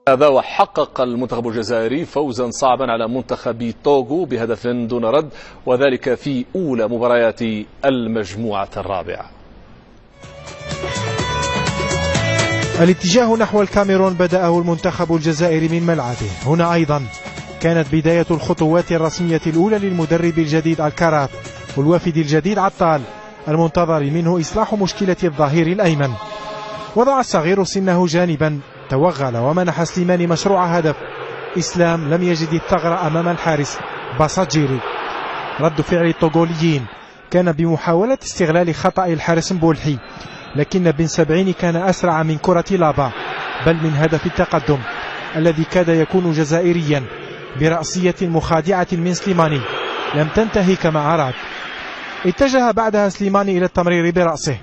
هذا وحقق المنتخب الجزائري فوزا صعبا على منتخب توغو بهدف دون رد، وذلك في أولى مباريات المجموعة الرابعة. الاتجاه نحو الكاميرون بدأه المنتخب الجزائري من ملعبه. هنا أيضا كانت بداية الخطوات الرسمية الأولى للمدرب الجديد الكراف والوافد الجديد عطال، المنتظر منه إصلاح مشكلة الظهير الأيمن. وضع الصغير سنه جانبا، توغل ومنح سليماني مشروع هدف. إسلام لم يجد الثغرة أمام الحارس باساجيري. رد فعل الطوغوليين كان بمحاولة استغلال خطأ الحارس مبولحي، لكن بن سبعين كان أسرع من كرة لابا، بل من هدف التقدم الذي كاد يكون جزائريا برأسية مخادعة من سليماني لم تنتهي كما أراد. اتجه بعدها سليماني إلى التمرير برأسه.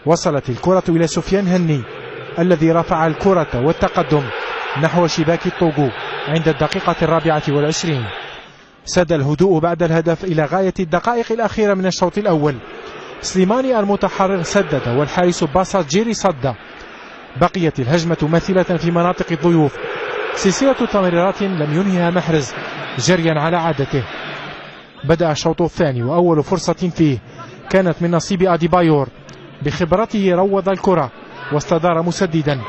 وصلت الكرة إلى سفيان هني الذي رفع الكرة والتقدم نحو شباك الطوغو عند الدقيقة 24. ساد الهدوء بعد الهدف إلى غاية الدقائق الأخيرة من الشوط الأول. سليماني المتحرر سدد والحارس باساجيري صد. بقيت الهجمة ماثلة في مناطق الضيوف، سلسلة تمريرات لم ينهيها محرز جريا على عادته. بدأ الشوط الثاني وأول فرصة فيه كانت من نصيب أديبايور. بخبرته روض الكرة واستدار مسددا،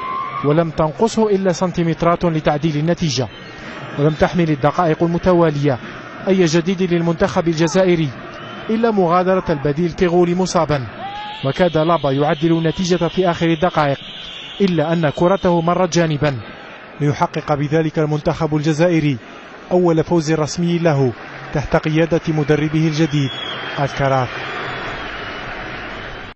ولم تنقصه إلا سنتيمترات لتعديل النتيجة. ولم تحمل الدقائق المتوالية أي جديد للمنتخب الجزائري إلا مغادرة البديل كيغولي مصابا، وكاد لابا يعدل النتيجة في آخر الدقائق، إلا أن كرته مرت جانبا، ليحقق بذلك المنتخب الجزائري أول فوز رسمي له تحت قيادة مدربه الجديد الكراف.